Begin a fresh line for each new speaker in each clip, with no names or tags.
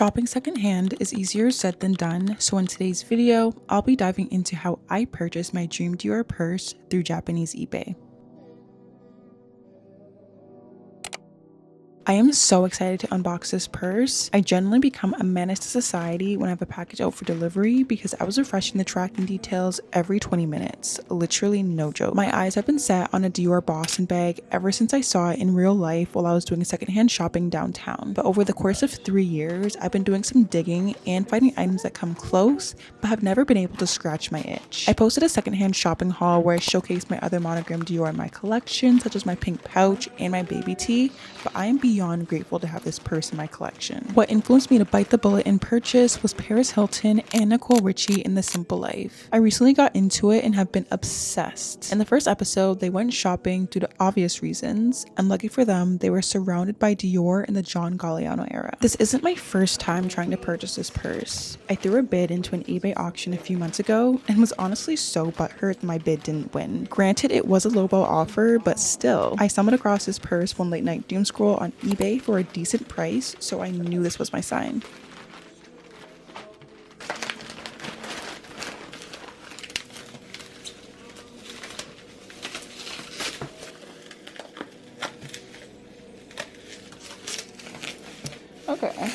Shopping secondhand is easier said than done, so in today's video, I'll be diving into how I purchased my dream dior purse through Japanese eBay. I am so excited to unbox this purse. I generally become a menace to society when I have a package out for delivery because I was refreshing the tracking details every 20 minutes. Literally no joke. My eyes have been set on a Dior Boston bag ever since I saw it in real life while I was doing secondhand shopping downtown. But over the course of 3 years, I've been doing some digging and finding items that come close, but have never been able to scratch my itch. I posted a secondhand shopping haul where I showcased my other monogram Dior in my collection, such as my pink pouch and my baby tee, but I am beyond grateful to have this purse in my collection. What influenced me to bite the bullet and purchase was Paris Hilton and Nicole Richie in The Simple Life. I recently got into it and have been obsessed. In the first episode, they went shopping due to obvious reasons, and lucky for them, they were surrounded by Dior in the John Galliano era. This isn't my first time trying to purchase this purse. I threw a bid into an eBay auction a few months ago and was honestly so butthurt my bid didn't win. Granted, it was a lowball offer, but still, I stumbled across this purse one late night doom scroll on eBay for a decent price, so I knew this was my sign. Okay.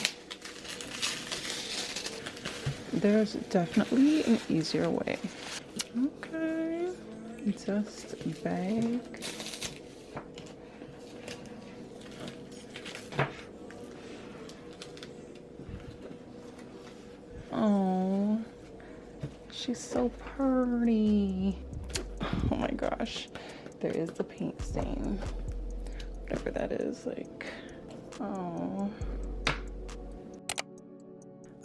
There's definitely an easier way. Okay. Just bag. Oh, she's so pretty. Oh my gosh, there is the paint stain, whatever that is, like, oh.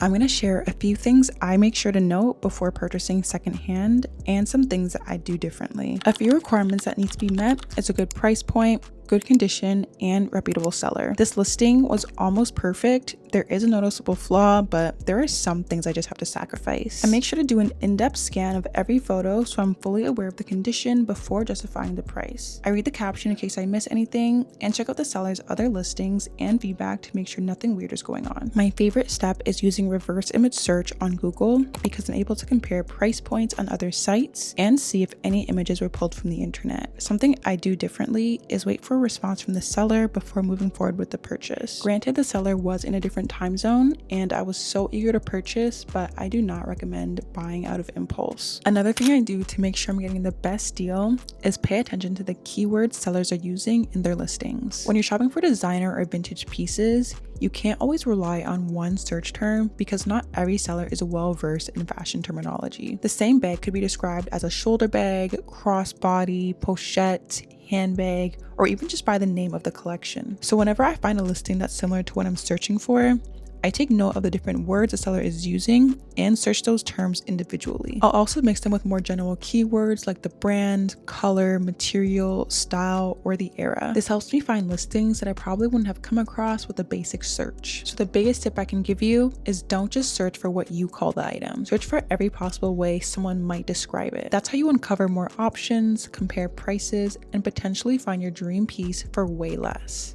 I'm going to share a few things I make sure to note before purchasing secondhand and some things that I do differently. A few requirements that need to be met is a good price point, good condition, and reputable seller. This listing was almost perfect. There is a noticeable flaw, but there are some things I just have to sacrifice. I make sure to do an in-depth scan of every photo so I'm fully aware of the condition before justifying the price. I read the caption in case I miss anything and check out the seller's other listings and feedback to make sure nothing weird is going on. My favorite step is using reverse image search on Google because I'm able to compare price points on other sites and see if any images were pulled from the internet. Something I do differently is wait for a response from the seller before moving forward with the purchase. Granted, the seller was in a different time zone and I was so eager to purchase, but I do not recommend buying out of impulse. Another thing I do to make sure I'm getting the best deal is pay attention to the keywords sellers are using in their listings. When you're shopping for designer or vintage pieces, you can't always rely on one search term because not every seller is well versed in fashion terminology. The same bag could be described as a shoulder bag, crossbody, pochette, handbag, or even just by the name of the collection. So whenever I find a listing that's similar to what I'm searching for, I take note of the different words the seller is using and search those terms individually. I'll also mix them with more general keywords like the brand, color, material, style, or the era. This helps me find listings that I probably wouldn't have come across with a basic search. So the biggest tip I can give you is don't just search for what you call the item. Search for every possible way someone might describe it. That's how you uncover more options, compare prices, and potentially find your dream piece for way less.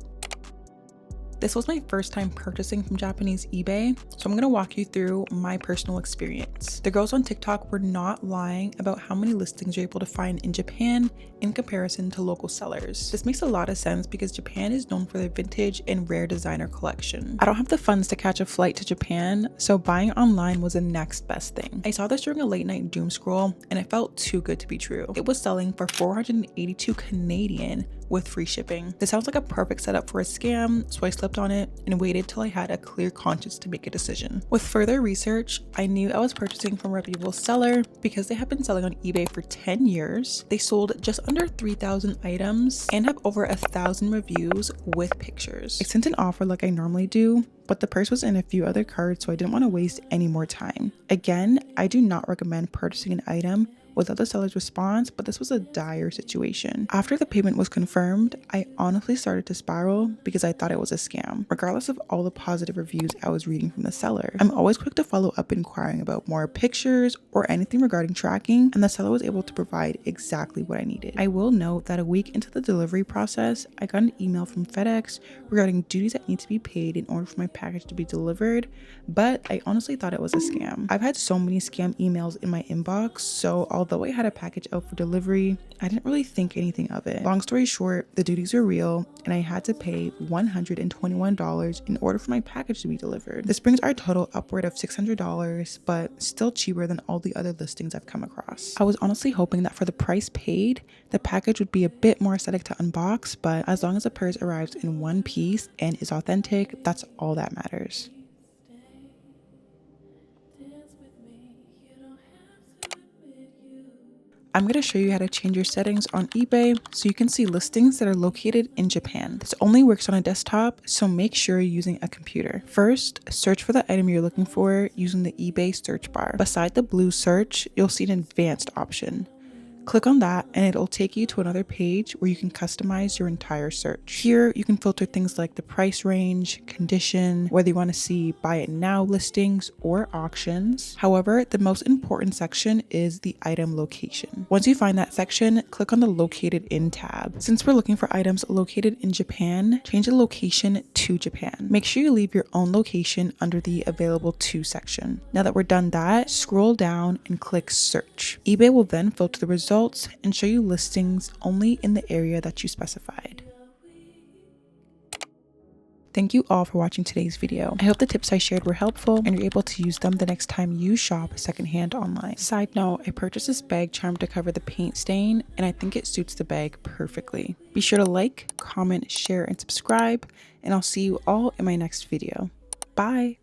This was my first time purchasing from Japanese eBay, so I'm going to walk you through my personal experience. The girls on TikTok were not lying about how many listings you're able to find in Japan in comparison to local sellers. This makes a lot of sense because Japan is known for their vintage and rare designer collection. I don't have the funds to catch a flight to Japan, so buying online was the next best thing. I saw this during a late night doom scroll and it felt too good to be true. It was selling for 482 Canadian with free shipping. This sounds like a perfect setup for a scam, so I slipped on it and waited till I had a clear conscience to make a decision. With further research, I knew I was purchasing from a reputable seller because they have been selling on eBay for 10 years. They sold just under 3,000 items and have over 1,000 reviews with pictures. I sent an offer like I normally do, but the purse was in a few other cards, so I didn't want to waste any more time. Again, I do not recommend purchasing an item without the seller's response, but this was a dire situation. After the payment was confirmed, I honestly started to spiral because I thought it was a scam. Regardless of all the positive reviews I was reading from the seller, I'm always quick to follow up inquiring about more pictures or anything regarding tracking, and the seller was able to provide exactly what I needed. I will note that a week into the delivery process, I got an email from FedEx regarding duties that need to be paid in order for my package to be delivered, but I honestly thought it was a scam. I've had so many scam emails in my inbox, so although I had a package out for delivery, I didn't really think anything of it. Long story short, the duties were real and I had to pay $121 in order for my package to be delivered. This brings our total upward of $600, but still cheaper than all the other listings I've come across. I was honestly hoping that for the price paid, the package would be a bit more aesthetic to unbox, but as long as the purse arrives in one piece and is authentic, that's all that matters. I'm going to show you how to change your settings on eBay so you can see listings that are located in Japan. This only works on a desktop, so make sure you're using a computer. First, search for the item you're looking for using the eBay search bar. Beside the blue search, you'll see an advanced option. Click on that and it'll take you to another page where you can customize your entire search. Here, you can filter things like the price range, condition, whether you want to see buy it now listings or auctions. However, the most important section is the item location. Once you find that section, click on the located in tab. Since we're looking for items located in Japan, change the location to Japan. Make sure you leave your own location under the available to section. Now that we're done that, scroll down and click search. eBay will then filter the results and show you listings only in the area that you specified. Thank you all for watching today's video. I hope the tips I shared were helpful and you're able to use them the next time you shop secondhand online. Side note, I purchased this bag charm to cover the paint stain and I think it suits the bag perfectly. Be sure to like, comment, share, and subscribe, and I'll see you all in my next video. Bye!